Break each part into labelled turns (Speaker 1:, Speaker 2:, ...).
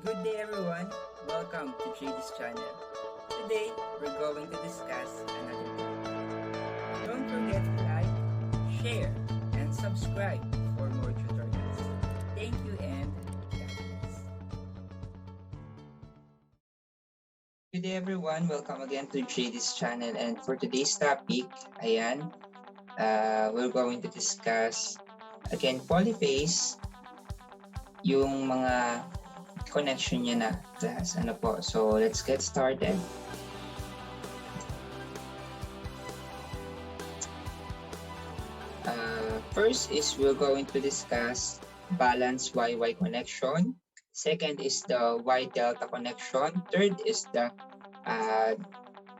Speaker 1: Good day everyone, welcome to JD's channel. Today, we're going to discuss another topic. Don't forget to like, share, and subscribe for more tutorials. Thank you and God bless. Good day everyone, welcome again to JD's channel, and for today's topic, ayan, we're going to discuss again polyphase, yung mga connection niya na class. Ano po? So, let's get started. First is we're going to discuss balance YY connection. Second is the Y-delta connection. Third is the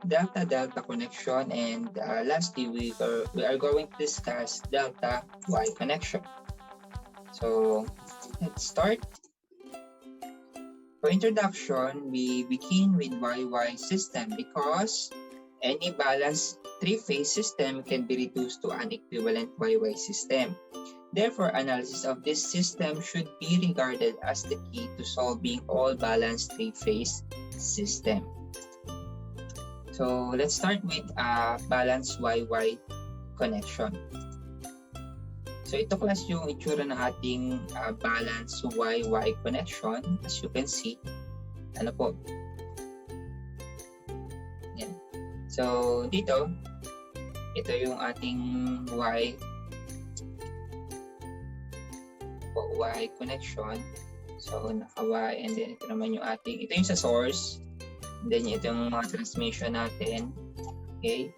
Speaker 1: delta-delta connection. And lastly, we are going to discuss delta-Y connection. So, let's start. For introduction, we begin with YY system because any balanced three-phase system can be reduced to an equivalent YY system. Therefore, analysis of this system should be regarded as the key to solving all balanced three-phase system. So, let's start with a balanced YY connection. So ito class yung itsura ng ating balance YY connection. As you can see, ano po? Yan. So dito, ito yung ating Y connection. So naka-Y, and then ito naman yung ating, ito yung sa source. And then ito yung mga transmission natin. Okay?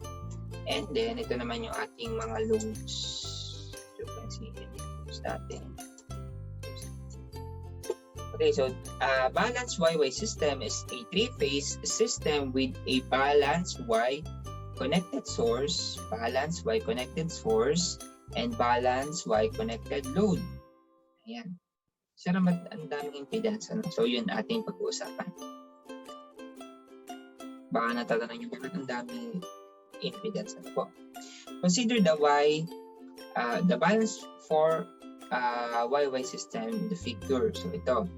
Speaker 1: And then ito naman yung ating mga loads. Okay, so balanced YY system is a three-phase system with a balanced Y connected source, balanced Y connected source, and balanced Y connected load. Ayan. So, ang daming impedance. So, yun ating pag-uusapan. Baka natatanong nyo bakit ang daming impedance. Po. Consider the the balance for YY system, the figure. So ito,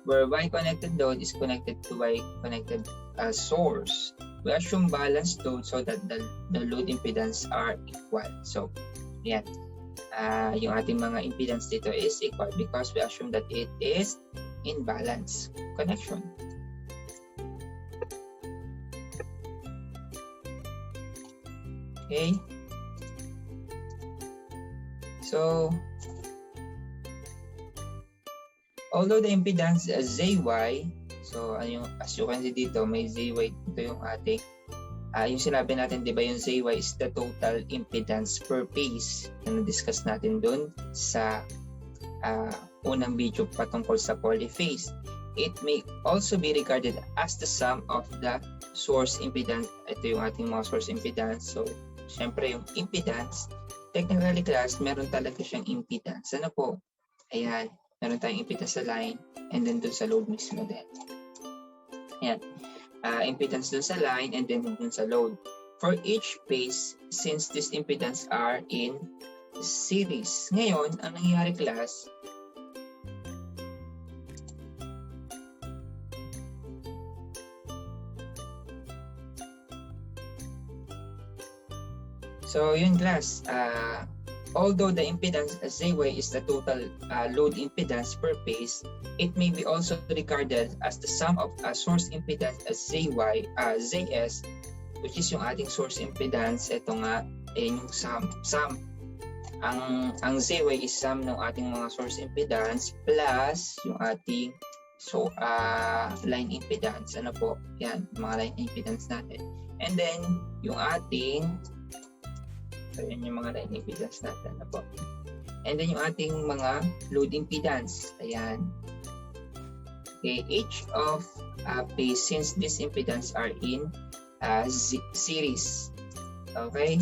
Speaker 1: where Y connected load is connected to Y connected source. We assume balanced load so that the load impedance are equal. So, yan. Yung ating mga impedance dito is equal because we assume that it is in balance connection. Okay. So, although the impedance is ZY, so as you can see dito, may ZY dito yung ating, yung sinabi natin, di ba yung ZY is the total impedance per phase na na-discuss natin dun sa unang video patungkol sa polyphase. It may also be regarded as the sum of the source impedance. Ito yung ating mga source impedance. So, syempre yung impedance, technically class, meron talaga siyang impedance. Ano po? Ayan, meron tayong impedance sa line and then dun sa load mismo din. Ayan, impedance dun sa line and then dun sa load. For each phase, since these impedance are in series. Ngayon, ang nangyayari class, so yun class, although the impedance ZY is the total load impedance per phase, it may be also regarded as the sum of source impedance as ZY, ZS, which is yung ating source impedance. Ito nga, yung sum. Ang ZY is sum ng ating mga source impedance plus yung ating line impedance. Ano po? Yan, mga line impedance natin. And then, yung ating so, yan yung mga line impedance natin na po. And then yung ating mga load impedance. Ayan. Okay, each of phase, since these impedance are in series. Okay?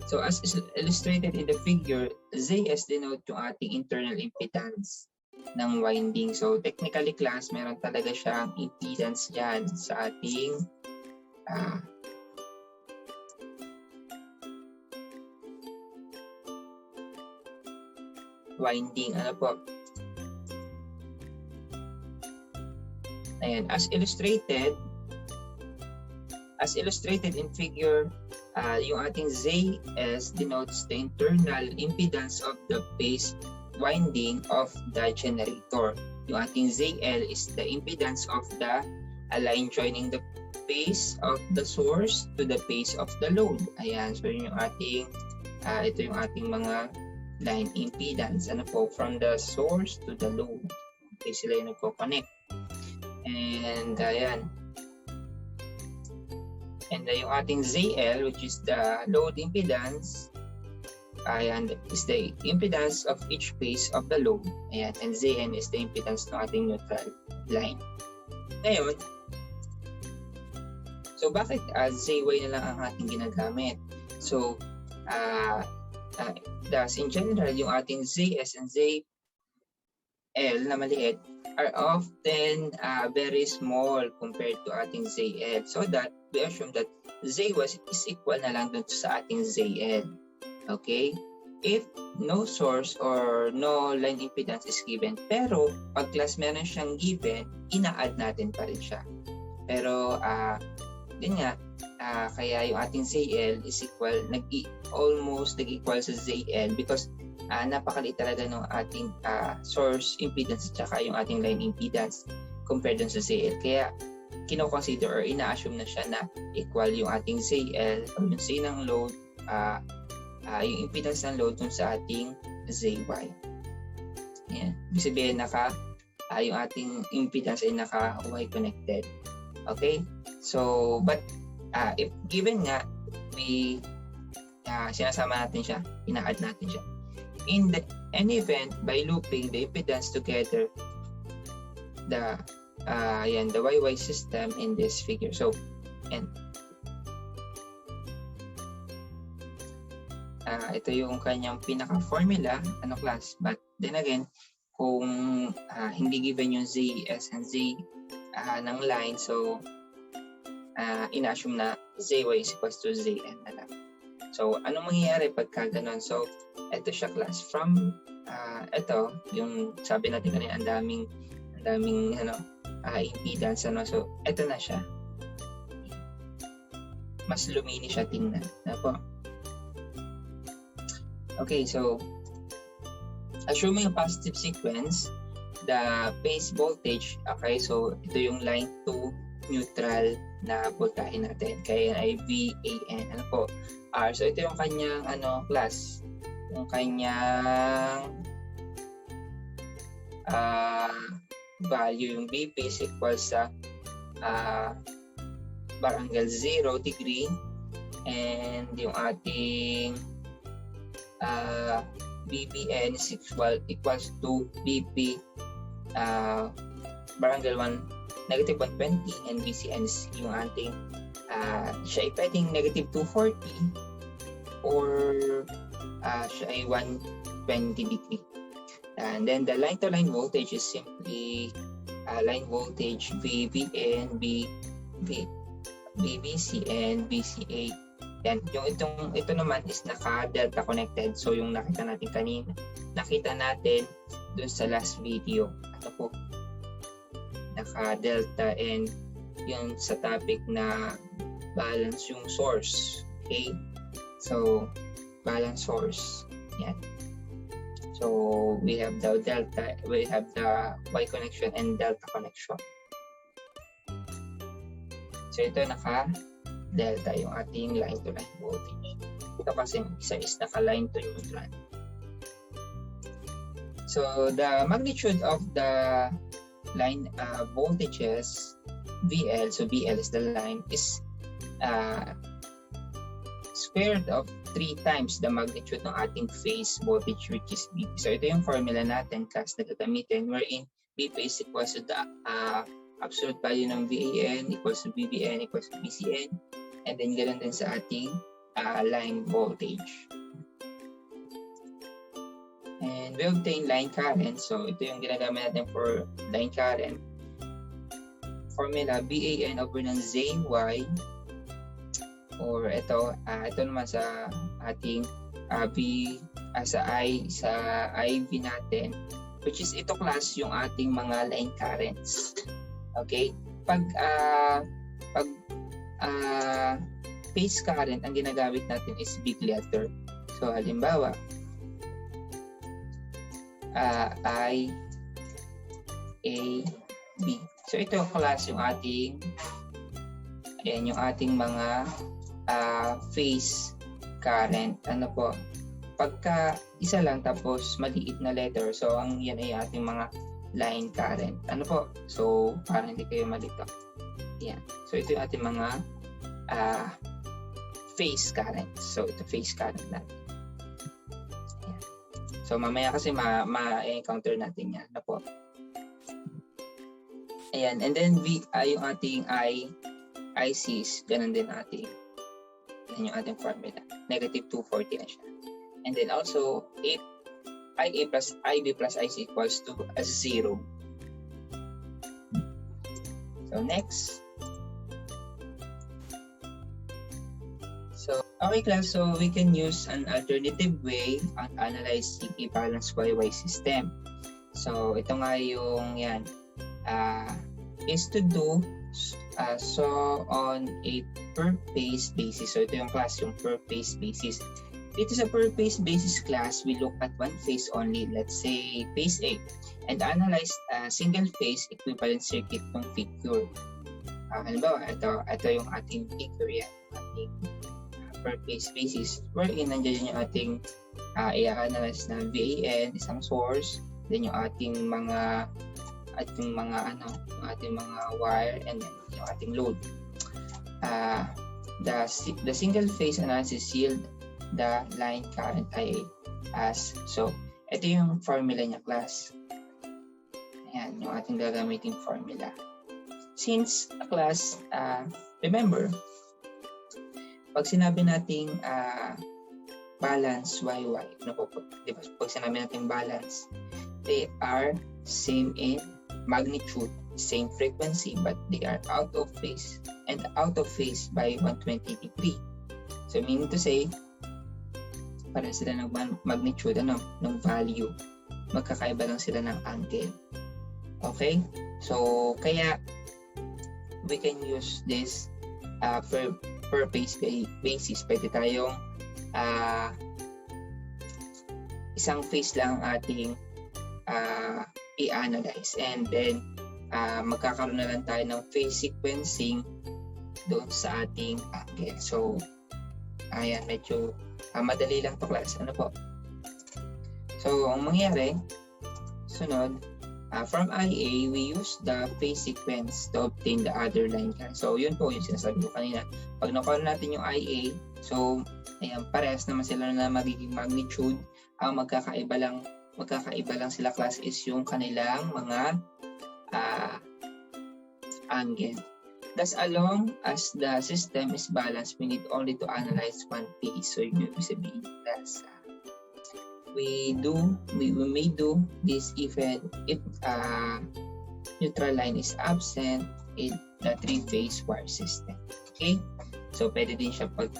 Speaker 1: So, as illustrated in the figure, ZS denote yung ating internal impedance ng winding. So, technically class, meron talaga siyang impedance dyan sa ating winding. Ano po? Ayan, as illustrated in figure, yung ating ZS denotes the internal impedance of the phase winding of the generator. Yung ating ZL is the impedance of the line joining the phase of the source to the phase of the load. Ayan, so yun yung ating ito yung ating mga line impedance, ano po, from the source to the load. Okay, sila yung nagko-connect. And ayan. And yung ating ZL, which is the load impedance, ayan, is the impedance of each phase of the load. Ayan, and ZN is the impedance ng ating neutral line. Ngayon, so bakit ZY na lang ang ating ginagamit? So, thus, in general, yung ating ZS and ZL na maliit are often very small compared to ating ZL. So that we assume that ZY is equal na lang dun sa ating ZL. Okay? If no source or no line impedance is given, pero pag class meron siyang given, ina-add natin pa rin siya. Pero, yun nga, kaya yung ating ZL is equal, almost nag-equal sa ZL because napakaliit talaga ng ating source impedance at saka yung ating line impedance compared dun sa ZL. Kaya kino-consider or ina-assume na siya na equal yung ating ZL o yung Z ng load, yung impedance ng load dun sa ating ZY. Yan. Ibig sabihin yung ating impedance ay naka-Y connected. Okay? So, but if given nga, we sinasama natin siya, ina-add natin siya. In any event, by looping the impedance together, the YY system in this figure. So, and ito yung kanyang pinaka-formula, class. But then again, kung hindi given yung ZS and Z ng line, so ina-assume na ZY is equals to ZN na lang. So, anong mangyayari pagka ganun? So, ito siya class. From, ito, yung sabi natin kanina, ang daming impedance. So, ito na siya. Mas lumini siya tingnan. Na po. Okay, so, assuming a positive sequence, the phase voltage, okay, so ito yung line to neutral na voltahe natin. Kaya ay VAN. Ano po? R. So, ito yung kanyang class. Yung kanyang value. Yung VP is equal sa bar angle 0 degree. And yung ating BPN is equals to BP bar angle 1 negative 120 and BCN is yung ating siya ay pwedeng negative 240 or siya ay 120 degree. And then the line to line voltage is simply line voltage VBN, BBC and BCA. Yan, ito naman is naka-delta connected. So yung nakita natin dun sa last video. Ano po? Naka-delta and yung sa topic na balance yung source. Okay? So, balance source. Yan. So, we have the delta, we have the Y connection and delta connection. So, ito naka-delta yung ating line-to-line voltage. Ito kasi isa is naka-line to neutral. So, the magnitude of the line voltages VL, so VL is the line, is square root of 3 times the magnitude ng ating phase voltage, which is BP. So ito yung formula natin class na gagamitin, wherein BP is equals to the absolute value ng VAN equals to BBN equals to BCN, and then ganoon din sa ating line voltage. And we obtain line current. So ito yung ginagamit natin for line current. Formula BAN over ng ZY, or ito naman sa ating sa IV natin, which is ito class yung ating mga line currents. Okay? Pag phase current, ang ginagamit natin is big letter. So, halimbawa, I, A, B. So, ito class yung ating mga phase current. Ano po? Pagka isa lang tapos maliit na letter, so ang yan ay ating mga line current. Ano po? So, para hindi kayo malito. Yan. So, ito yung ating mga phase current. So, ito phase current natin. Ayan. So, mamaya kasi ma-encounter natin yan. Ano po? Ayan. And then, yung ating ICs, ganun din ating. Yan yung ating formula. Negative 240 na siya. And then also, IA plus IB plus IC equals to 0. So, next. So, okay class, so we can use an alternative way on analyzing a balanced YY system. So, ito nga yung yan. Is to do so on a per phase basis. So, ito yung class, yung per phase basis. Dito sa per phase basis class, we look at one phase only, let's say phase A, and analyze a single phase equivalent circuit ng figure. Halimbawa, ito yung ating figure yan, ating per phase basis, wherein nandiyan yung ating i-analyze na VAN, isang source, then yung ating mga wire, and then yung ating load. The single phase analysis yield the line current IA as so. Ito yung formula niya class. Ayan, yung ating gagamiting formula. Since class, remember, pag sinabi nating balance YY, ano po, di ba? Pag sinabi nating balance, they are same in magnitude, same frequency, but they are out of phase, and out of phase by 120 degree. So meaning to say, para sila ng magnitude, ng value, magkakaiba lang sila ng angle. Okay? So, kaya we can use this per phase basis. Pwede tayong isang phase lang ating i-analyze, and then magkakaroon na lang tayo ng phase sequencing doon sa ating angle. So, ayan, medyo madali lang to class. Ano po? So, ang mangyari, sunod, from IA, we use the phase sequence to obtain the other line current. So, yun po yung sinasabi ko kanina. Pag nakuha natin yung IA, so, ayan, parehas naman sila na magiging magnitude. Ang magkakaiba lang sila class is yung kanilang mga angle. Thus, along as the system is balanced, we need only to analyze one phase. So, yun yung sabihin class. We may do this even if neutral line is absent in the three-phase wire system. Okay? So, pwede din siya pag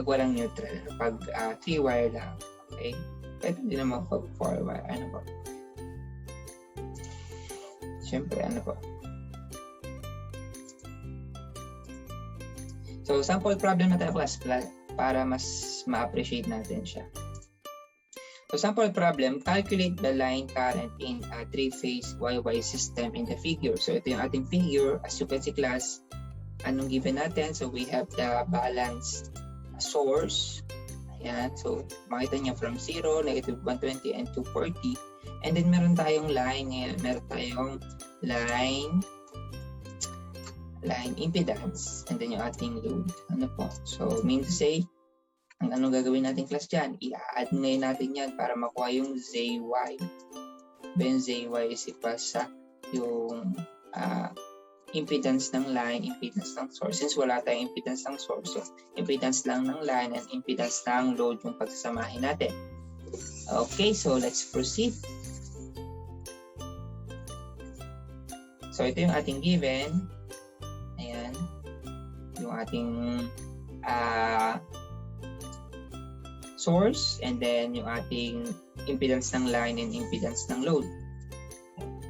Speaker 1: walang neutral. Pag three-wire lang. Okay? Pwede din naman pag four-wire. Ano po? Siyempre, ano po? So, sample problem na tayo class para mas ma-appreciate natin siya. So, sample problem, calculate the line current in a three-phase YY system in the figure. So, ito yung ating figure. As you can see class, anong given natin? So, we have the balanced source. Ayan. So, makita niyo from 0, negative 120, and 240. And then, meron tayong line. Ayan. Meron tayong line impedance, and then yung ating load. Ano po? So, mean to say, anong gagawin natin class dyan? I-add ngayon natin yan para makuha yung ZY. Then, ZY is equal sa yung impedance ng line, impedance ng source. Since wala tayong impedance ng source, so impedance lang ng line and impedance ng load yung pagsasamahin natin. Okay, so let's proceed. So, ito yung ating given. Ayan. Yung ating source, and then yung ating impedance ng line and impedance ng load.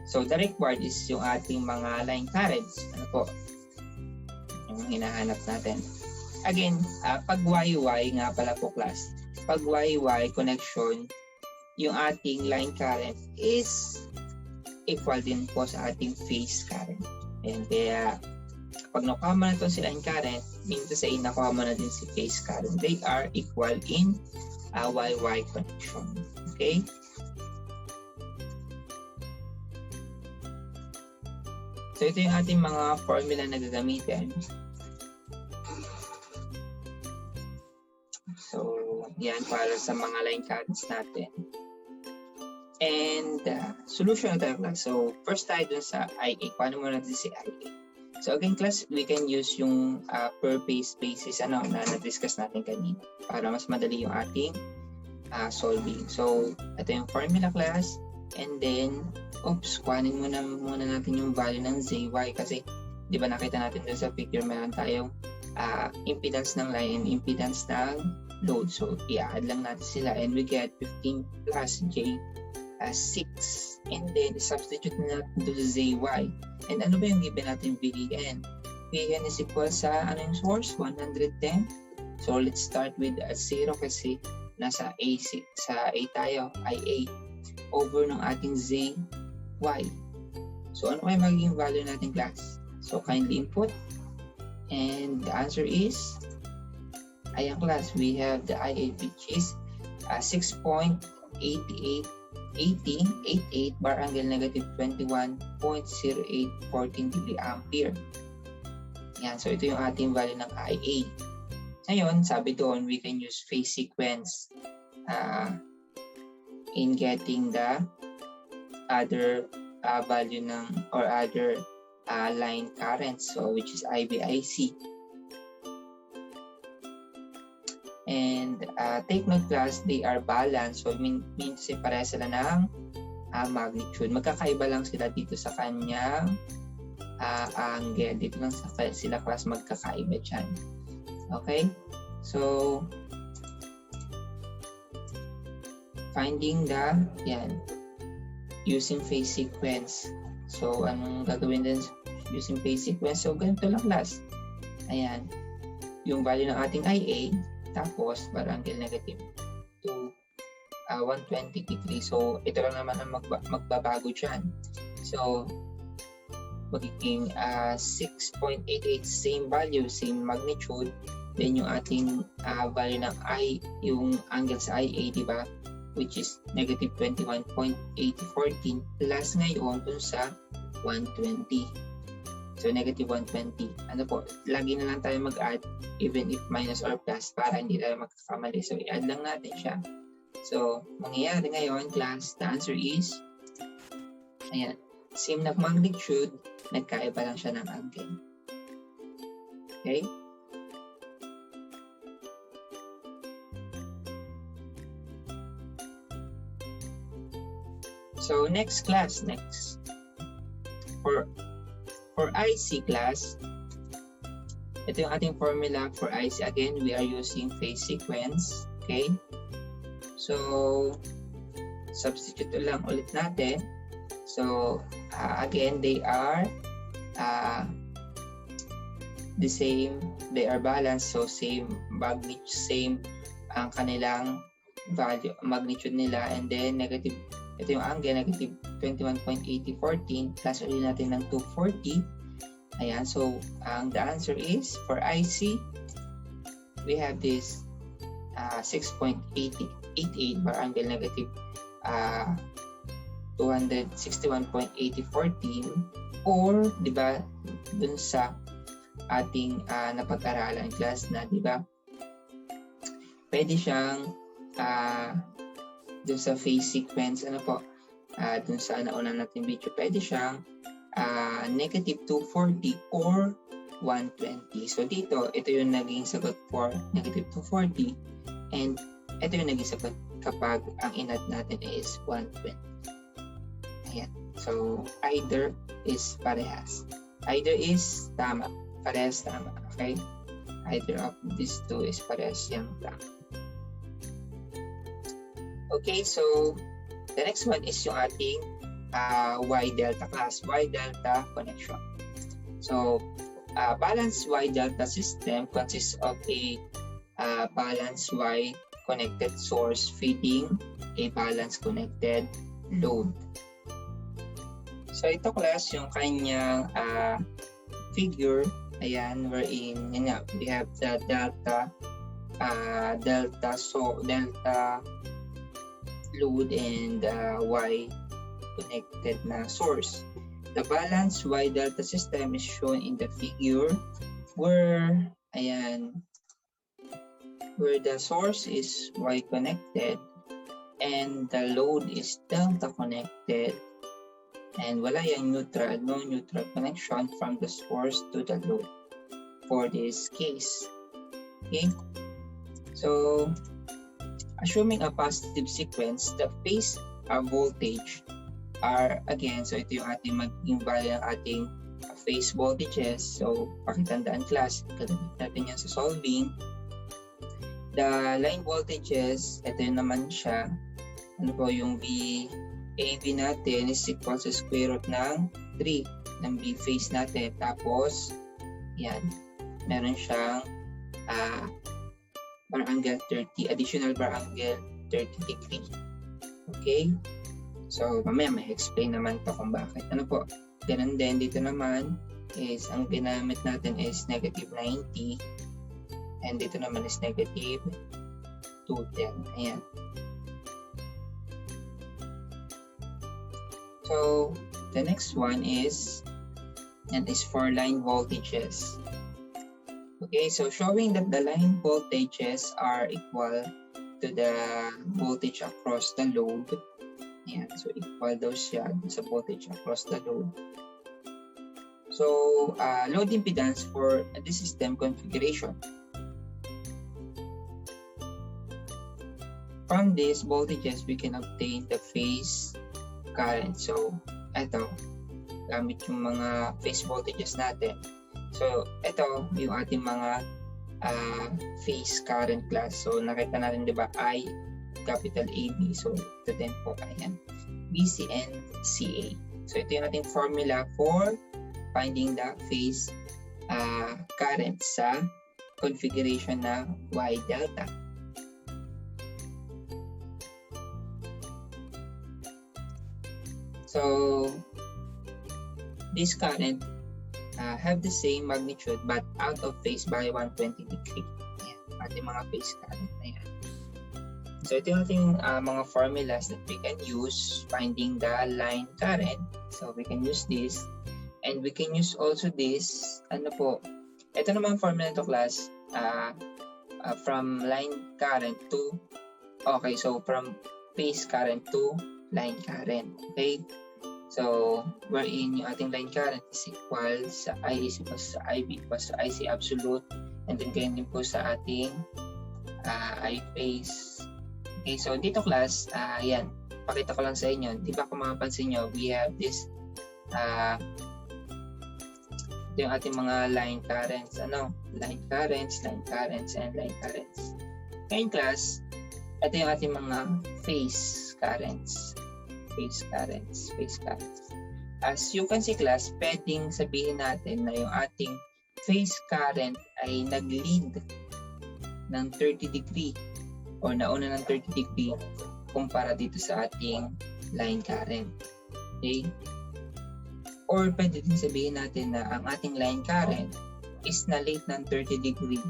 Speaker 1: So, the required is yung ating mga line currents. Ano po? Yung hinahanap natin. Again, pag YY nga pala po class, pag YY connection, yung ating line current is equal din po sa ating phase current. And kaya, kapag nakuha mo na ito si line current, means to say, nakuha mo na din si phase current. They are equal in YY connection. Okay? So, ito yung ating mga formula na gagamitin. So, yan para sa mga line currents natin. And, solution na tayo class. So, first tayo dun sa IA. Paano mo natin si IA? So, again class, we can use yung per phase basis na na-discuss natin kanina para mas madali yung ating solving. So, ito yung formula class. And then, kuhanin muna natin yung value ng ZY kasi di ba nakita natin doon sa figure meron tayong impedance ng line and impedance ng load. So, i-add lang natin sila and we get 15 plus J 6. And then, substitute na natin doon sa ZY. And ano ba yung given natin VN? VN is equal sa yung source? 110. So, let's start with 0 kasi nasa sa A tayo, IA over ng ating ZY. So, ano kayo magiging value natin class? So, kindly input. And the answer is, ayan class, we have the IA which is 6.88 bar angle negative 21.0814 degree ampere. Yan, so ito yung ating value ng IA. Ngayon, sabi doon, we can use phase sequence in getting the other value ng or other line current, so which is IBIC. And take note class, they are balanced, so means pareha sila ng magnitude. Magkakaiba lang sila dito sa kanyang angle. Dito lang sila class magkakaiba dyan. Okay? So, finding the, using phase sequence. So, anong gagawin din using phase sequence? So, ganito lang class. Ayan. Yung value ng ating IA, tapos bar angle negative to 120 degrees. So, ito lang naman ang magbabago dyan. So, magiging 6.88, same value, same magnitude. Then, yung ating value ng yung angle sa IA, di ba? Which is negative 21.8014 plus ngayon dun sa 120. So, negative 120. Ano po, lagi na lang tayo mag-add even if minus or plus para hindi tayo magkakamali. So, i-add lang natin siya. So, mangyayari ngayon, class, the answer is, ayan, same na magnitude, nagkaiba lang siya ng angle. Okay? So, next class, For IC class, ito yung ating formula for IC. Again, we are using phase sequence. Okay? So, substitute lang ulit natin. So, again, they are the same. They are balanced. So, same magnitude, same ang kanilang value, magnitude nila. And then, negative, ito yung angle, negative 21.8014 plus ulit natin ng 240. Ayan, so the answer is for IC, we have this 6.88 bar angle negative 261.8014 or, di ba, dun sa ating napag-aralan class na, di ba, pwede siyang dun sa phase sequence, ano po, dun sa nauna natin video, pwede siyang negative 240 or 120. So dito, ito yung naging sagot for negative 240 and ito yung naging sagot kapag ang inad natin is 120. Ayan. So either is parehas. Either is tama. Parehas tama. Okay? Either of these two is parehas yung tama. Okay, so the next one is yung ating Y delta class, Y delta connection. So, balanced Y delta system consists of a balanced Y connected source feeding a balanced connected load. So ito class yung kanyang figure, ayan, wherein yun nga, we have the delta load and Y connected na source. The balanced Y delta system is shown in the figure where, ayan, where the source is Y connected and the load is delta connected and wala yung neutral, no neutral connection from the source to the load for this case. Okay, so assuming a positive sequence, the phase voltage are, again, so ito yung ating maging value ng ating phase voltages. So pakitandaan class, gagamit natin yan sa solving. The line voltages, ito yun naman siya, ano po yung VAV natin is equal sa square root ng 3 ng B phase natin. Tapos, yan, meron siyang bar angle 30, additional bar angle 30 degree. Okay? So, mamaya may explain naman to kung bakit. Ano po? Ganun din, dito naman is, ang ginamit natin is negative 90 and dito naman is negative 210. Ayan. So, the next one is, and is for line voltages. Okay, so showing that the line voltages are equal to the voltage across the load. Ayan, so equal daw siya sa voltage across the load. So, load impedance for the system configuration. From these voltages, we can obtain the phase current. So, ito, gamit yung mga phase voltages natin. So, ito yung ating mga phase current class. So, nakita natin, di ba, I, capital AB. So, ito din po, ayan, BC and CA. So, ito yung ating formula for finding the phase current sa configuration ng Y delta. So, this current have the same magnitude but out of phase by 120 degree. Ayan, ating mga phase current na yan. So, ito yung ating mga formulas that we can use finding the line current. So, we can use this and we can use also this. Ano po? Ito naman formula to class from line current to, okay, so from phase current to line current. Okay? So, wherein yung ating line current is equal sa I is equal sa IB equal sa IC absolute, and then ganyan din po sa ating I phase. Okay, so dito class, yan, pakita ko lang sa inyo. Di ba kung mapapansin nyo, we have this, ito yung ating mga line currents, line currents, and line currents. Ngayon class, ito yung ating mga phase currents. Phase currents. As you can see class, pwedeng sabihin natin na yung ating phase current ay nag-lead ng 30 degree or nauna ng 30 degree kumpara dito sa ating line current. Okay? Or pwede din sabihin natin na ang ating line current is na late ng 30 degree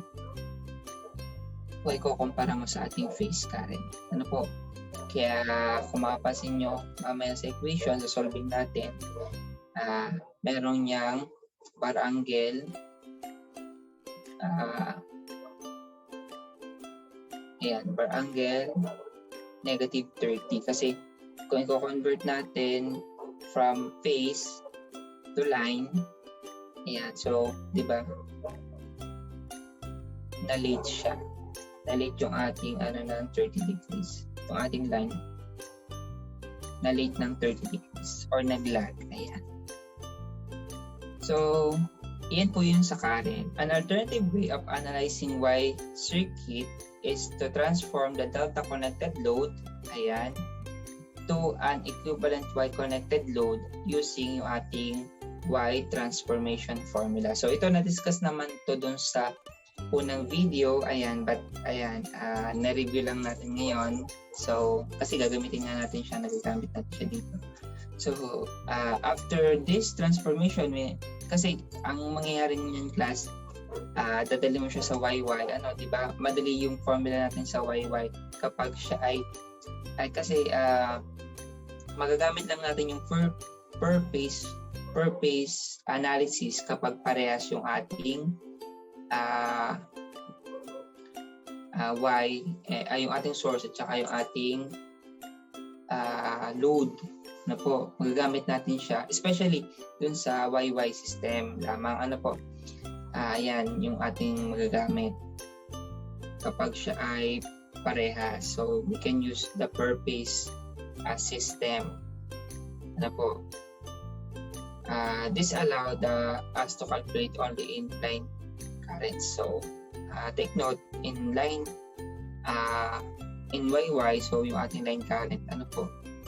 Speaker 1: kung ikukumpara mo sa ating phase current. Ano po? Kaya kung mapapansin nyo, mamaya sa equation, sa solving natin, meron niyang bar angle, ayan, bar angle, negative 30. Kasi kung i-convert natin from phase to line, ayan, so, di ba, na-late siya. Na-late yung ating, ng 30 degrees. Yung ating line na late ng 30 degrees or nag-lag. Ayan. So, iyan po yun sa current. An alternative way of analyzing Y circuit is to transform the delta connected load, ayan, to an equivalent Y connected load using yung ating Y transformation formula. So ito na-discuss naman to dun sa unang video. Ayan, na-review lang natin ngayon. So kasi gagamitin nga natin siya, nagagamit natin siya dito. So after this transformation, kasi ang mangyayari niyan class, dadali mo siya sa YY, di ba? Madali yung formula natin sa YY kapag siya ay kasi magagamit lang natin yung per phase analysis kapag parehas yung ating yung ating source at saka yung ating load na po. Magagamit natin siya especially dun sa YY system lamang, ayan yung ating magagamit kapag siya ay parehas. So we can use the per phase system. This allowed us to calculate only in line current. So take note, in line in YY, so yung ating line current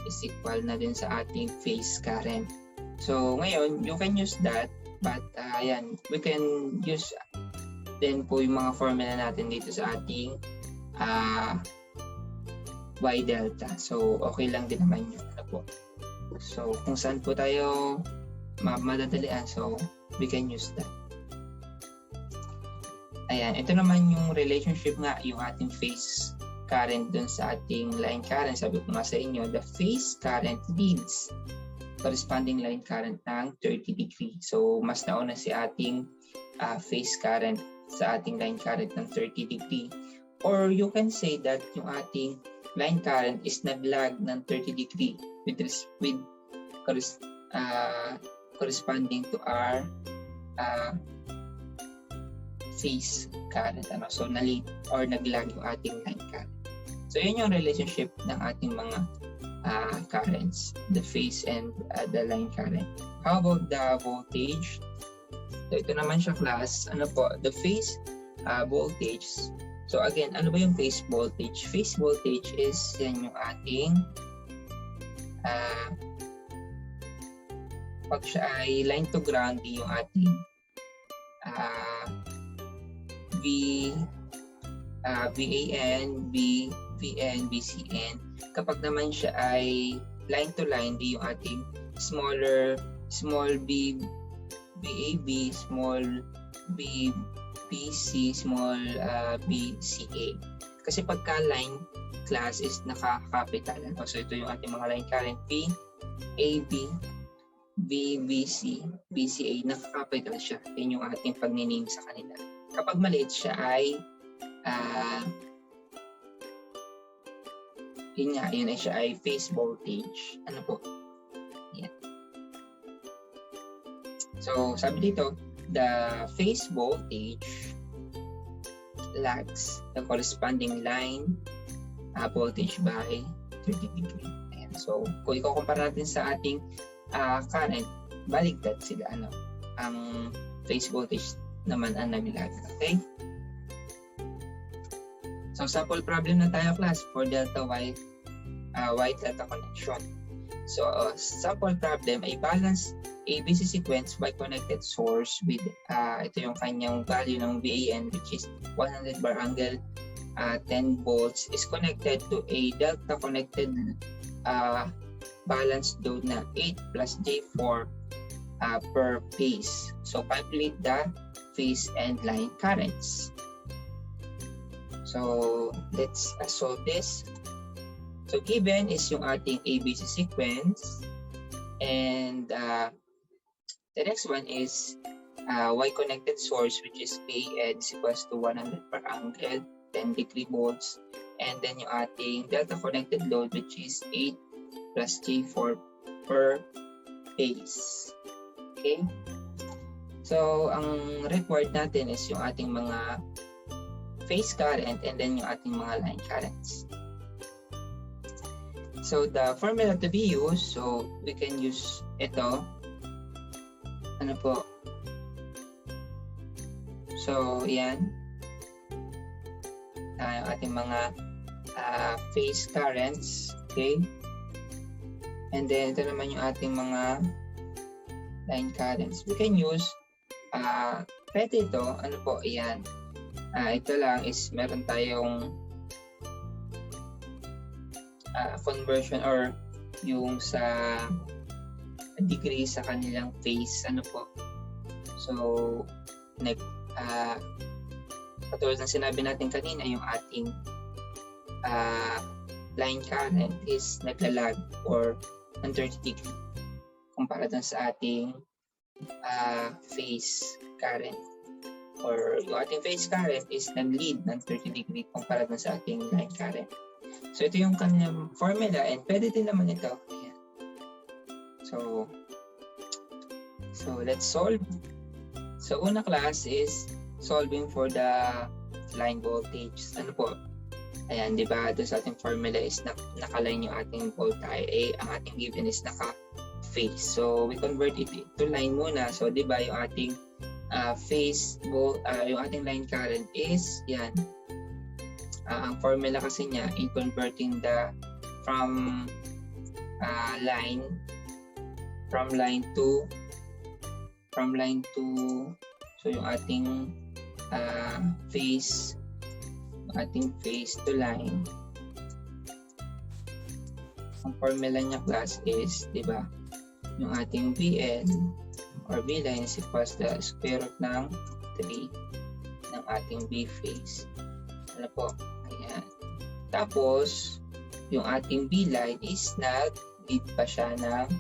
Speaker 1: is equal na din sa ating phase current. So ngayon you can use that, but ayan, we can use din po yung mga formula natin dito sa ating Y delta. So okay lang din naman yun. So kung saan po tayo madadalian, so we can use that. Ayan, ito naman yung relationship nga, yung ating phase current dun sa ating line current. Sabi ko nga sa inyo, the phase current leads corresponding line current ng 30 degree. So mas nauna si ating phase current sa ating line current ng 30 degree. Or you can say that yung ating line current is naglag ng 30 degree corresponding to our phase current. So nalit or naglag yung ating line current. So yun yung relationship ng ating mga currents, the phase and the line current. How about the voltage? So ito naman siya class, the phase voltage. So again, ano ba yung phase voltage? Phase voltage is yan yung ating pag siya ay line to ground, yung ating VAN, VN, VCN. Kapag naman siya ay line to line, yung ating small b VAB, small b BC, small b CA. Kasi pagka line class is naka-capital. So ito yung ating mga line current VAB, VBC, BCA, naka-capital siya. Yan yung ating pag-name sa kanila. Kapag maliit siya ay yun ay siya ay phase voltage. Yan. So sabi dito, the phase voltage lags the corresponding line voltage by 30 degree. Ayan. So kung i-compare natin sa ating current, baligtad sila. Ang phase voltage naman ang naglag. Okay? So sample problem na tayo class for delta Y delta connection. So sample problem ay balance ABC sequence Y connected source with ito yung kanyang value ng VAN, which is 100 bar angle 10 volts, is connected to a delta connected balanced load na 8 plus J4 per phase. So calculate the phase and line currents. So let's solve this. So given is yung ating ABC sequence, and the next one is Y connected source, which is PN is equals to 100 per angle 10 degree volts, and then yung ating delta connected load, which is 8 plus J4 per phase. Okay? So ang required natin is yung ating mga phase current and then yung ating mga line currents. So the formula to be used, so we can use ito. So yan. Yung ating mga phase currents. Okay. And then ito naman yung ating mga line currents. We can use pwede ito, ano po, ayan. Ito lang is meron tayong conversion or yung sa degree sa kanilang phase, ano po. So, katulad ng sinabi natin kanina, yung ating line current is naglalag or 130 degree kumpara dun sa ating phase current, or yung ating phase current is nag-lead ng 30 degree kumpara dun sa ating line current. So ito yung kanyang formula, and pwede din naman ito. Ayan. So let's solve. So una class is solving for the line voltage. Ano po? Ayan, di ba? Doon sa ating formula is naka-line yung ating voltage. Ang ating given is naka-phase. So we convert it to line muna. So di ba yung ating yung ating line current is yan. Ang formula kasi niya in converting the from line to so yung ating phase to line, ang formula niya class is, di ba, yung ating VL or V line is equals to the square root ng 3 ng ating V phase. Ano po? Ayan. Tapos, yung ating V line is nag-lead pa siya ng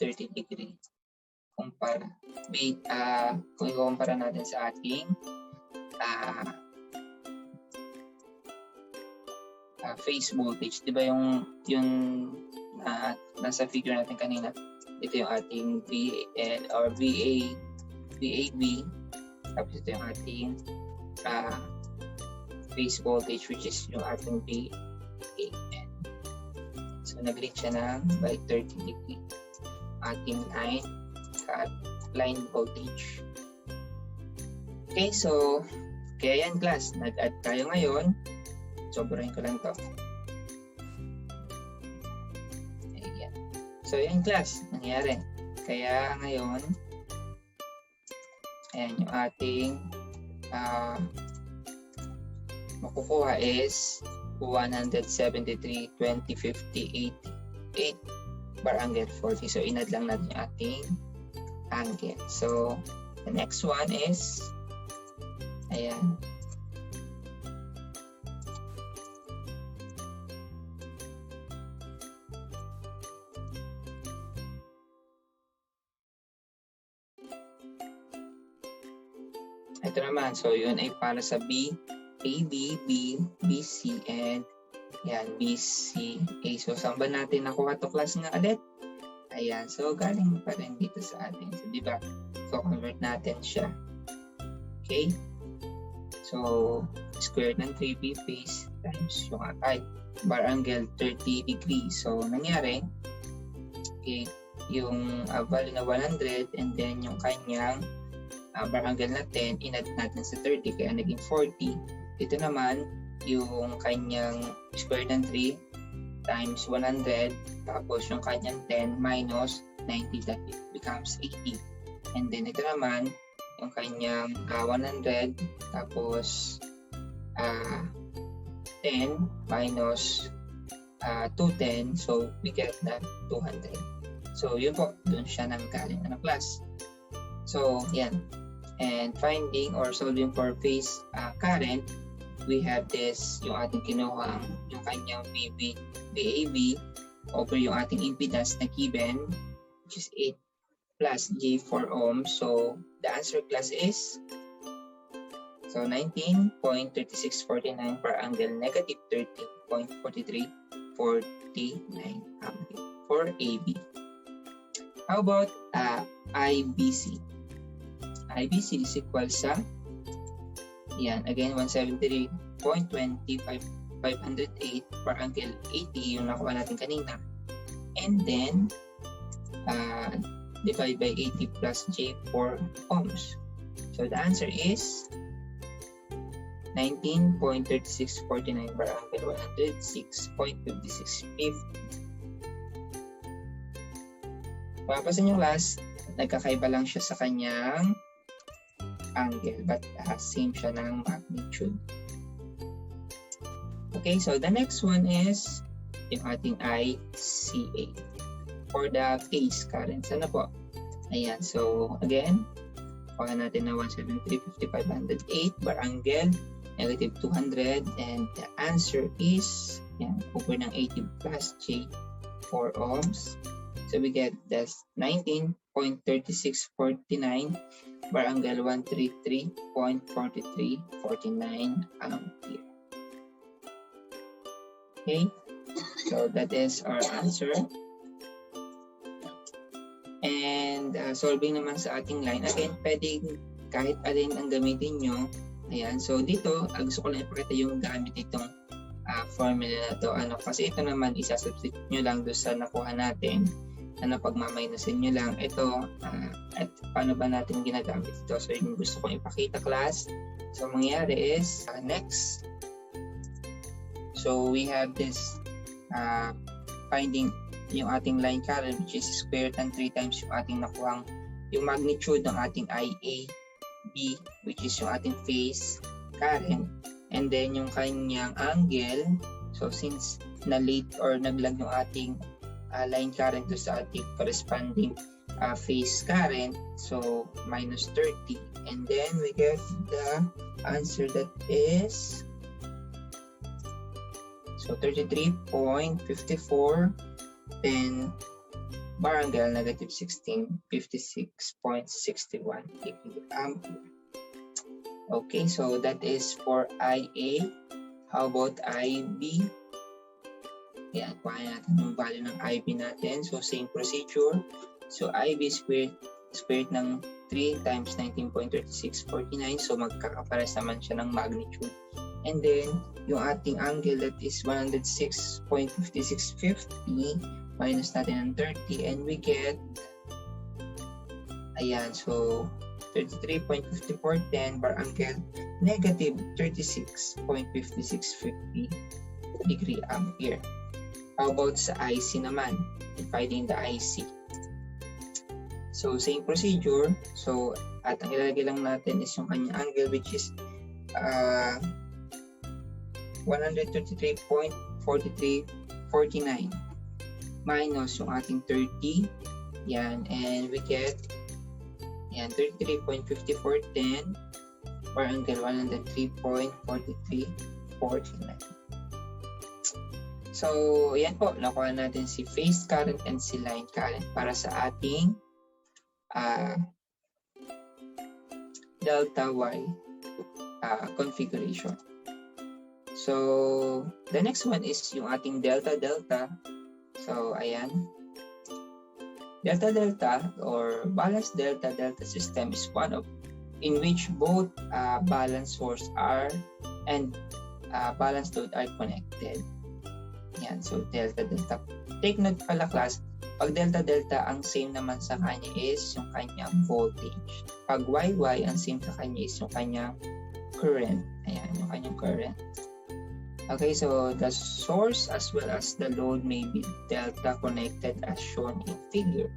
Speaker 1: 30 degree. Kung i-compare natin sa ating phase voltage, di ba yung nasa figure natin kanina, ito yung ating VL or VAB, tapos ito yung ating phase voltage, which is yung ating VAN. So nag-lead siya ng by 30 degree ating line voltage. Okay, so kaya yan class, nag-add tayo ngayon. Sobrahin ko lang to. Ayan. So yan class, nangyari. Kaya ngayon, ayan yung ating makukuha is 173, 20, 50, 88 bar angle 40. So inad lang natin yung ating angle. So the next one is ayan. Ito naman, so yun ay para sa B, AB, B, BC, and yan, BCA. So saan ba natin nakuha to class nga ulit? Ayan, so galing pa rin dito sa atin. So di ba? So convert natin siya. Okay? So square ng 3B phase times yung bar angle 30 degrees. So nangyari, okay, yung value na 100 and then yung kanyang bar angle na 10, inad natin sa 30 kaya naging 40. Ito naman yung kanyang square ng 3 times 100, tapos yung kanyang 10 minus 90, that it becomes 80. And then ito naman yung kanyang 100 tapos 10 minus 210, so we get that 200. So yun po, dun siya nanggaling na class. So yan. And finding or solving for phase current, we have this, yung ating kinuha, yung kanyang VAB over yung ating impedance na given, which is 8 plus J4 ohms. So the answer class is 19.3649 per angle negative 13.4349 ampere for AB. How about IBC? IBC is equal sa yan, again 173.25508 per angle 80 yung nakuha natin kanina, and then divide by 80 plus J4 ohms. So the answer is 19.3649 per angle 106.5650. Papasin yung class, nagkakaiba lang siya sa kanyang angle, but same siya ng magnitude. Okay, so the next one is yung ating ICA for the phase currents. Ano po? Ayan, so again, kuha natin na 173.5508 bar angle, negative 200, and the answer is yan, over ng 80 plus J 4 ohms. So we get that's 19.3649 bar angle 133.4349 ampere. Okay, so that is our answer. And solving naman sa ating line, again, pwedeng kahit alin ang gamitin nyo. Ayan, so dito, gusto ko lang ipakita yung gamit itong formula na to. Kasi ito naman, isa-substitute nyo lang doon sa nakuha natin. Pagmamainusin nyo lang. Ito, at paano ba natin ginagamit ito? So, yung gusto kong ipakita, class. So, mangyayari is, next. So, we have this finding yung ating line current, which is square root ng 3 times yung ating nakuhang yung magnitude ng ating IA, B, which is yung ating phase current, and then yung kanyang angle. So since na-late or naglag yung ating line current to sa ating corresponding phase current, so minus 30, and then we get the answer that is so 33.54, then bar angle negative 16, 56.61 degree ampere. Okay, so that is for IA. How about IB? Yan, kuha natin yung value ng IB natin. So same procedure. So IB squared ng 3 times 19.3649. So magkakapares naman siya ng magnitude. And then yung ating angle, that is 106.5650 minus natin ng 30, and we get, ayan, so 33.5410 bar angle negative 36.5650 degree ampere. How about sa IC naman? Finding the IC. So same procedure. So at ang ilalagay lang natin is yung kanyang angle, which is 123.4349 minus yung ating 30. Yan, and we get yan 33.5410 bar angle 103.4349. So yan po, nakuha natin si phase current and si line current para sa ating delta Y configuration. So the next one is yung ating delta. So ayan, delta or balanced delta system is one of in which both balanced source are and balanced load are connected. Yan, so delta. Take note pala, class, pag delta ang same naman sa kanya is yung kanyang voltage. Pag YY, ang same sa kanya is yung kanyang current. Ayan, yung kanyang current. Okay, so the source as well as the load may be delta connected as shown in figure.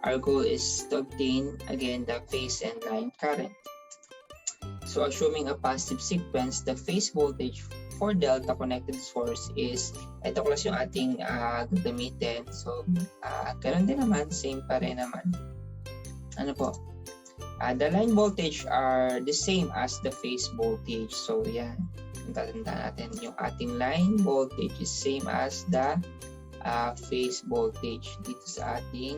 Speaker 1: Our goal is to obtain again the phase and line current. So assuming a positive sequence, the phase voltage for delta connected source is, ito class yung ating gagamitin. So ganun din naman, same pa rin naman. Ano po? The line voltage are the same as the phase voltage. So yan. Tatandaan natin yung ating line voltage is same as the phase voltage dito sa ating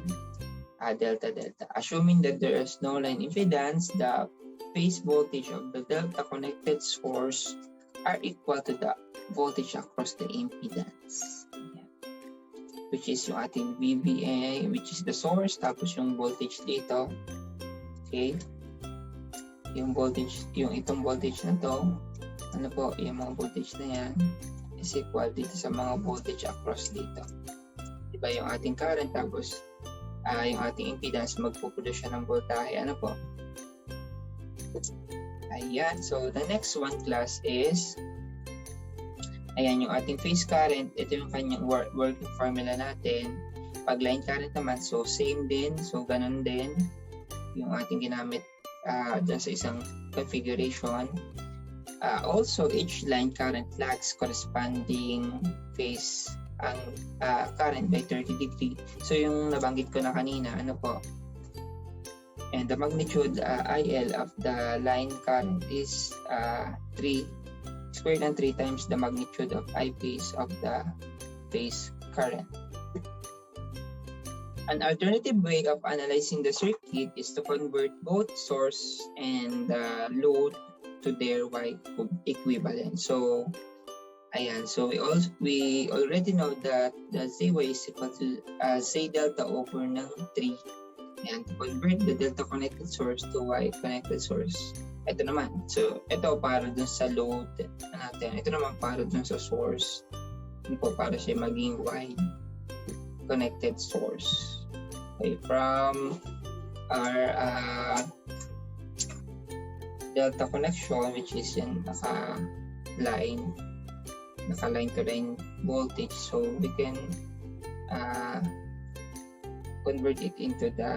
Speaker 1: delta. Assuming that there is no line impedance, the phase voltage of the delta connected source are equal to the voltage across the impedance. Which is yung ating VBA, which is the source, tapos yung voltage dito. Okay? Yung voltage, yung itong voltage na to, ano po, yung mga voltage na yan is equal dito sa mga voltage across dito. Diba yung ating current, tapos yung ating impedance, magpuproduce siya ng voltahe. Ano po? Ayan, so the next one, class, is ayan yung ating phase current. Ito yung kanyang working formula natin. pag line current naman, so same din. So ganun din yung ating ginamit dyan sa isang configuration. Also, each line current lags corresponding phase ang current by 30 degree. So yung nabanggit ko na kanina, ano po, and the magnitude IL of the line current is 3 squared and 3 times the magnitude of I phase of the phase current. An alternative way of analyzing the circuit is to convert both source and load to their Y equivalent. So, ayan. So we already know that the ZY is equal to Z delta over ng 3. Ayan. To convert the delta connected source to Y connected source. Ito naman. So, ito para dun sa load natin. Ito naman para dun sa source. Ito po para siya maging Y connected source. Okay, from our delta connection, which is in naka-line to line voltage, so we can convert it into the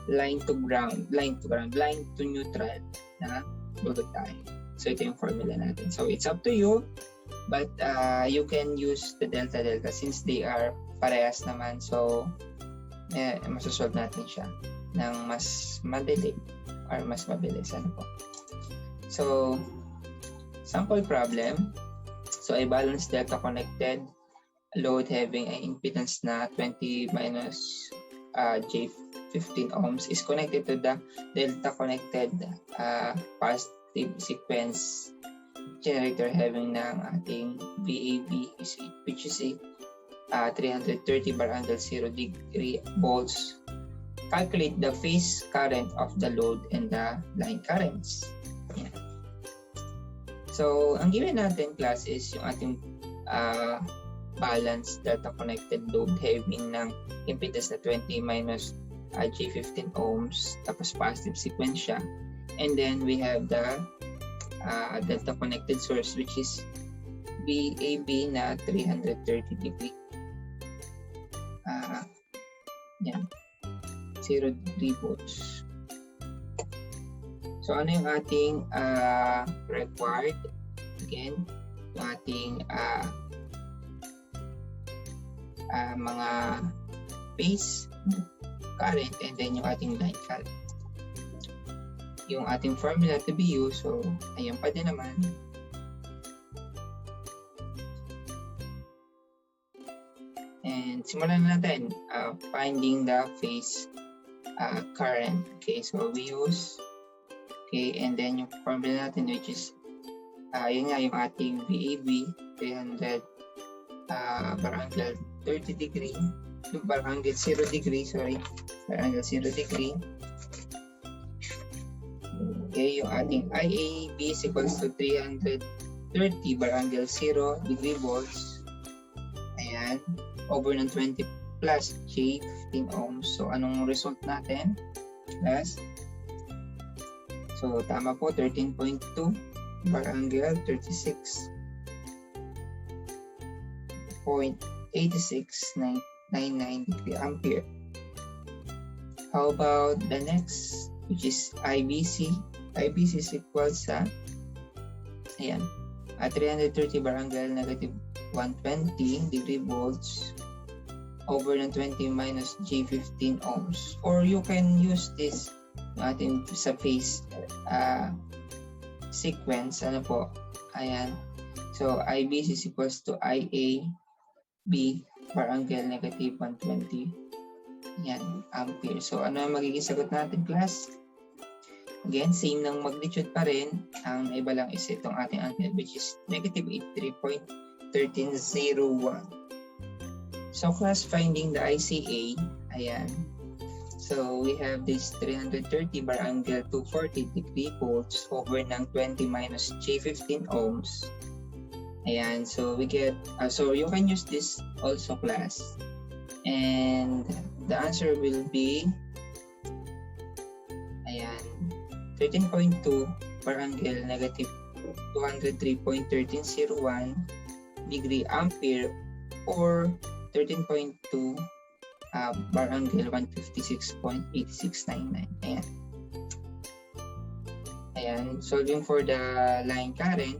Speaker 1: line to neutral na load tayo. So ito yung formula natin. So it's up to you. But you can use the delta since they are parehas naman. So, masasolve natin siya ng mas madali or mas mabilis. Ano po? So, sample problem. So, a balanced delta connected load having an impedance na 20 minus J15 ohms is connected to the delta connected positive sequence generator having ng ating VAB which is a 330 bar angle 0 degree volts. Calculate the phase current of the load and the line currents. Yeah. So, ang given natin class is yung ating balanced delta connected load having ng impedance na 20 minus J15 ohms tapos positive sequence siya. And then we have the delta connected source which is VAB na 330 degree. Yan. 0 degree volts. So ano yung ating required? Again, yung ating mga phase current and then yung ating line current. Yung ating formula to be used, so ayan pa din naman. And simulan na natin finding the phase current. Okay, so we use, okay, and then yung formula natin which is yun nga yung ating VAB 300 bar angle 30 degree, yung bar angle 0 degree, bar angle 0 degree. Okay, yung ating IAB is equals to 330 bar angle 0 degree volts. Ayan, over ng 20 plus J15 ohms. So, anong result natin? Plus, so tama po, 13.2 bar angle 36.8699 degree ampere. How about the next, which is IBC? IBC is equals sa, ayan, 330 bar angle negative 120 degree volts over ng 20 minus J15 ohms. Or you can use this natin sa phase sequence. Ano po? Ayan. So, IBC is equals to IAB bar angle negative 120. Ayan, ampere. So, ano ang magiging sagot natin, class? Again, same ng magnitude pa rin. Ang iba lang is itong ating angle which is negative 83.1301. So, class, finding the ICA. Ayan. So, we have this 330 bar angle 240 degree volts over ng 20 minus J15 ohms. Ayan. So, we get, so you can use this also, class. And the answer will be, ayan, 13.2 bar angle negative 203.1301 degree ampere or 13.2 bar angle 156.8699. Ayan. Ayan. Solving for the line current.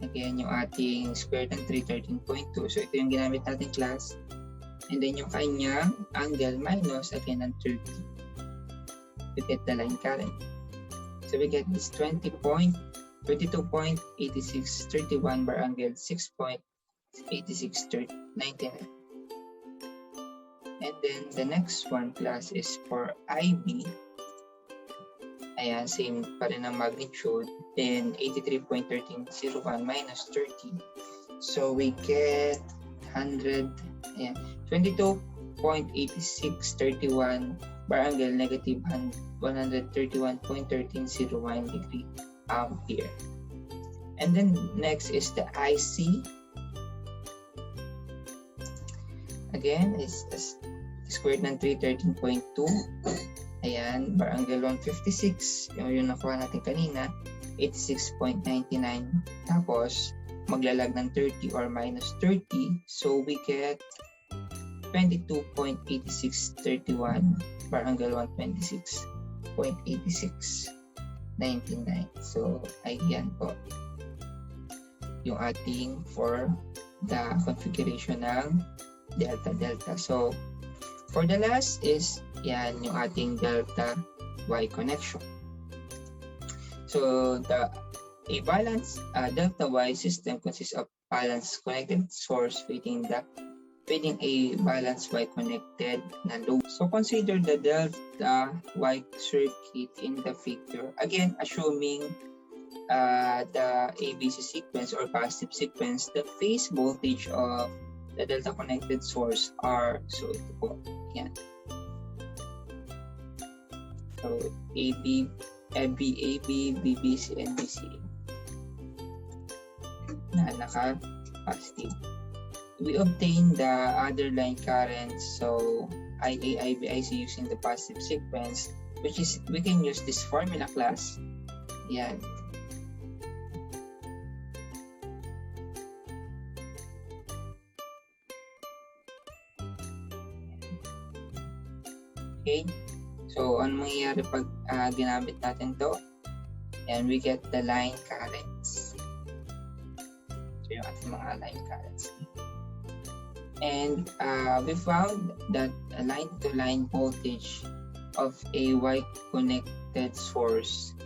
Speaker 1: Again, yung ating square root ng 313.2. So, ito yung ginamit natin class. And then, yung kanyang angle minus, again, ng 30. We get the line current. So, we get this 22.8631 bar angle 6.8699. And then, the next one class is for IB. Ayan, same pa rin ang magnitude. Then, 83.1301 minus 30. So, we get 100, ayan, 22.8631 bar angle negative 131.1301 degree ampere. And then, next is the IC. Again, is square root ng 313.2. Ayan, bar angle 156. Yung nakuha natin kanina, 86.99. Tapos, maglalag ng 30 or minus 30. So, we get 22.8631 bar angle 126.8699. So, ayan po yung ating for the configuration ng delta. So, for the last is yan yung ating delta Y connection. So, a balanced delta Y system consists of balanced connected source feeding a balanced Y connected na load. So, consider the delta Y circuit in the figure. Again, assuming the ABC sequence or positive sequence, the phase voltage of the delta connected source are, so ito po, yan. So, AB, BBC, and BCA na naka-positive. We obtain the other line currents, so IA, IB, IC using the positive sequence, which is, we can use this formula class. Yan. Okay. So, ano mangyayari pag ginamit natin to? And we get the line currents. So, yung ating mga line currents. And we found that a line-to-line voltage of a Y-connected source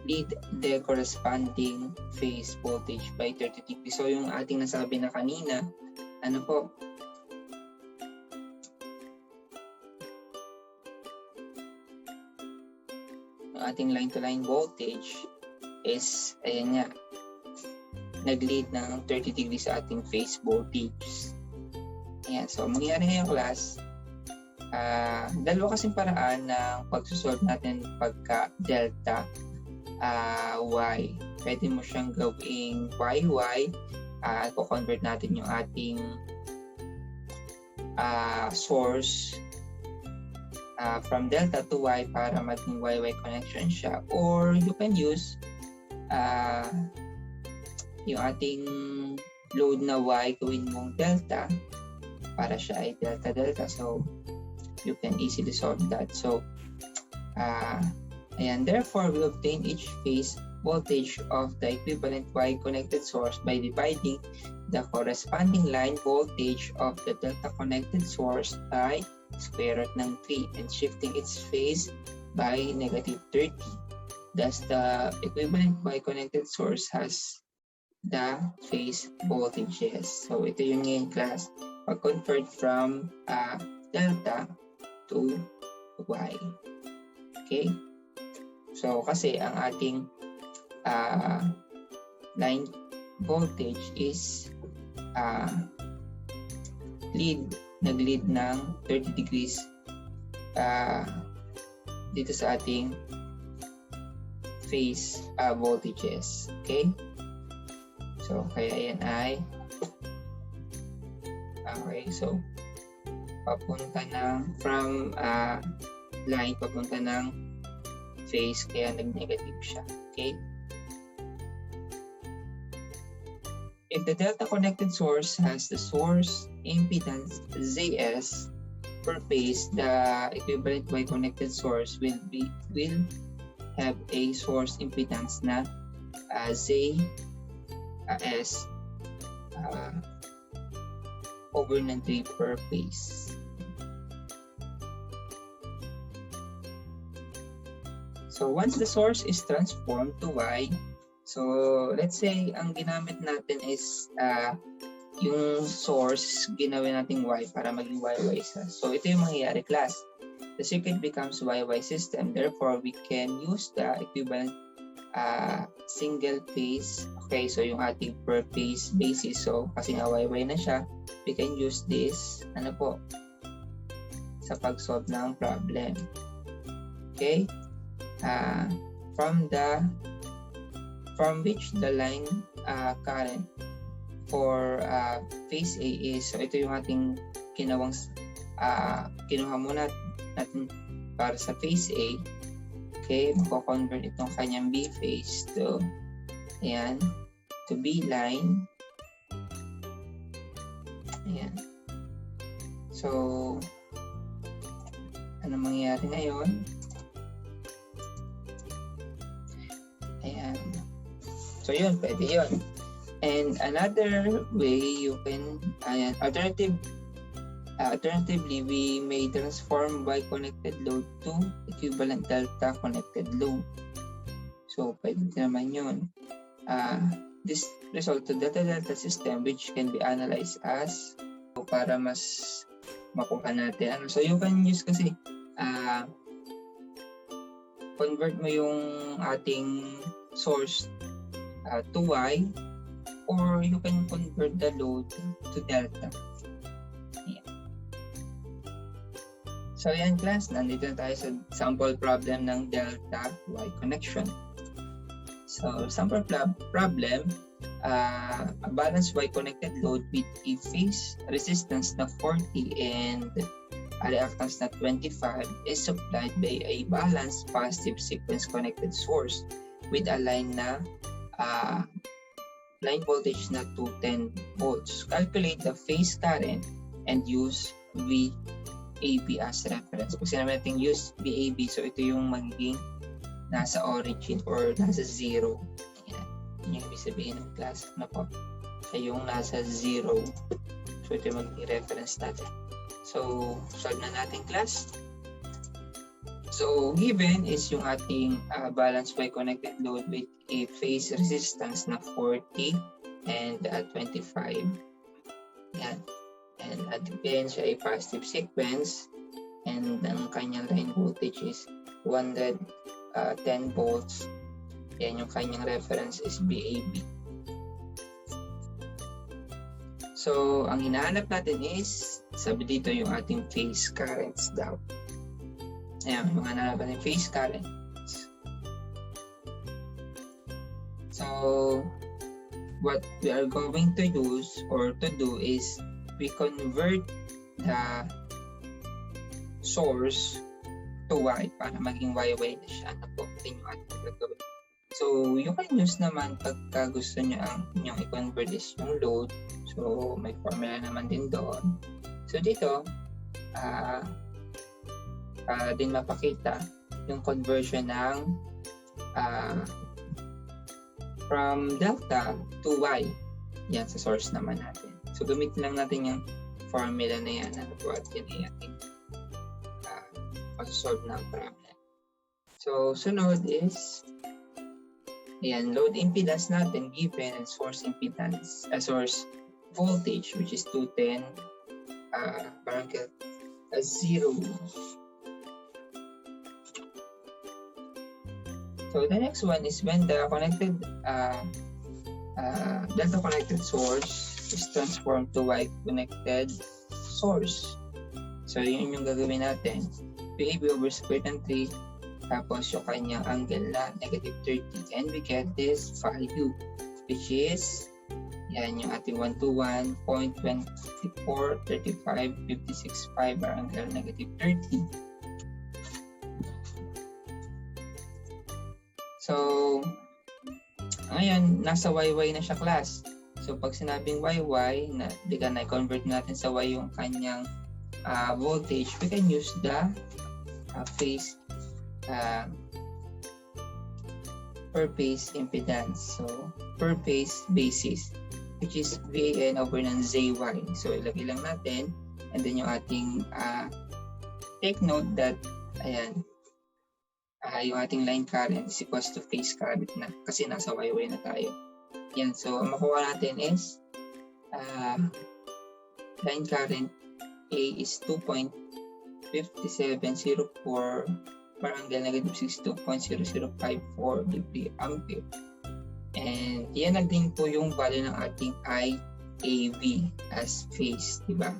Speaker 1: lead the corresponding phase voltage by 30 degrees. So, yung ating nasabi na kanina, ano po? Ating line-to-line voltage is, ayan nga, nag-lead ng 30 degrees sa ating phase voltage. Ayan, so mangyayari ngayong class, dalawa kasing paraan ng pagsusolve natin pagka delta Y. Pwede mo siyang gawing YY, i-convert natin yung ating source from delta to Y para maging YY connection siya, or you can use yung ating load na Y gawin mong delta para siya ay delta. So you can easily solve that. So ayan, therefore we obtain each phase voltage of the equivalent Y connected source by dividing the corresponding line voltage of the delta connected source by square root ng 3 and shifting its phase by negative 30. Thus, the equivalent Y connected source has the phase voltages. So, ito yung ngayon class. Pag-convert from delta to Y. Okay? So, kasi ang ating line voltage is nag-lead ng 30 degrees dito sa ating phase voltages. Okay? So, kaya yan ay okay. So, papunta ng from line, papunta ng phase, kaya nag-negative siya. Okay? if the delta connected source has the source impedance Zs per phase, the equivalent Y connected source will have a source impedance na Zs over ng 3 per phase. So once the source is transformed to Y, so let's say ang ginamit natin is yung source ginawin nating Y para maging YY siya. So ito yung mangyayari, class. The circuit becomes YY system, therefore we can use the equivalent single phase. Okay, so yung ating per phase basis, so kasi nga YY na siya, we can use this sa pag-solve ng problem. Okay, from which the line current for phase A is, so ito yung ating kinuha muna natin para sa phase A. Okay, mako-convert itong kanyang B phase to B line. Ayan. So ano mangyayari ngayon? Ayan. So yun, pwede yun. And another way you can, alternatively, we may transform Y connected load to equivalent delta connected load. So pwede naman yun. This result to delta-delta system which can be analyzed as, para mas makuha natin. So you can use kasi convert mo yung ating source to Y, or you can convert the load to delta. Ayan. So yan class, nandito na tayo sa sample problem ng delta Y connection. So sample problem, a balanced Y connected load with a phase resistance na 40 and a reactance na 25 is supplied by a balanced positive sequence connected source with a line voltage na 210 volts. Calculate the phase current and use VAB as reference. Pag sinabi natin use VAB, so ito yung magiging nasa origin or nasa zero. Yan. Yun yung ibig sabihin ng class na po. Ay yung nasa zero. So ito yung magiging reference natin. So solve na natin class. So given is yung ating balanced Y connected load with a phase resistance na 40 and 25. Yan. And again siya ay positive sequence, and ang kanyang line voltage is 110 volts. Yan yung kanyang reference is BAB. So ang hinahanap natin is, sabi dito yung ating phase currents daw. Ayan, yung hanapan ng phase currents. So what we are going to use or to do is we convert the source to Y para maging YY na siya. Ano po yung ating gagawin. So you can use naman pagka gusto nyo ang inyong i-convert is yung load. So may formula naman din doon. So dito, para din mapakita yung conversion ng from delta to Y. Yan sa source naman natin. So gamitin lang natin yung formula na yan. Ano po, at yun ay ating solve ng problem. So sunod is ayan, load impedance natin given and source impedance, source voltage which is 210 parang 0. So the next one is when the connected delta connected source is transformed to Y connected source. So yun yung gagawin natin. PAB over square root ng 3, tapos yung kanyang angle na negative 30, and we get this value which is yan yung ating 121.243556.5 ang angle negative 30. So ngayon nasa YY na siya class. So pag sinabing YY, na-convert natin sa Y yung kanyang voltage, we can use the phase per phase impedance. So per phase basis, which is VAN over ng ZY. So ilagay lang natin, and then yung ating take note that ayan, yung ating line current is equals to phase current na kasi nasa YY na tayo. Yan, so ang makuha natin is line current A is 2.5704 per angle negative 62.0054 degree ampere. And yan na din po yung value ng ating IAV as phase, di ba?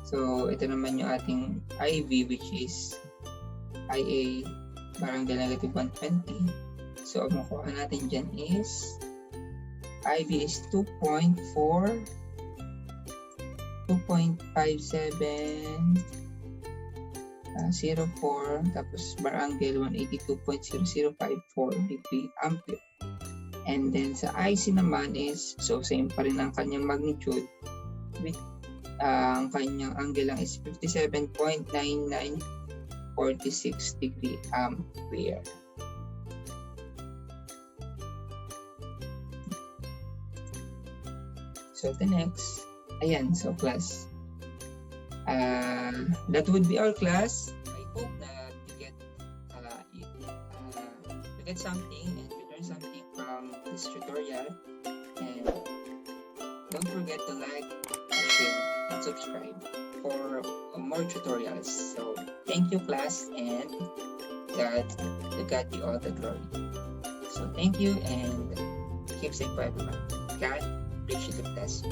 Speaker 1: So ito naman yung ating IV, which is IA per angle negative 120. So ang makuha natin dyan is IV is 2.5704, tapos bar angle 182.0054 degree ampere. And then sa IC naman is, so same pa rin ang kanyang magnitude, with ang kanyang angle lang is 57.9946 degree ampere. So the next, ayan, so class. That would be our class. I hope that you get something and you learn something from this tutorial. And don't forget to like, share, and subscribe for more tutorials. So thank you, class, and God you all the glory. So thank you, and keep safe, everyone. God, appreciate the class.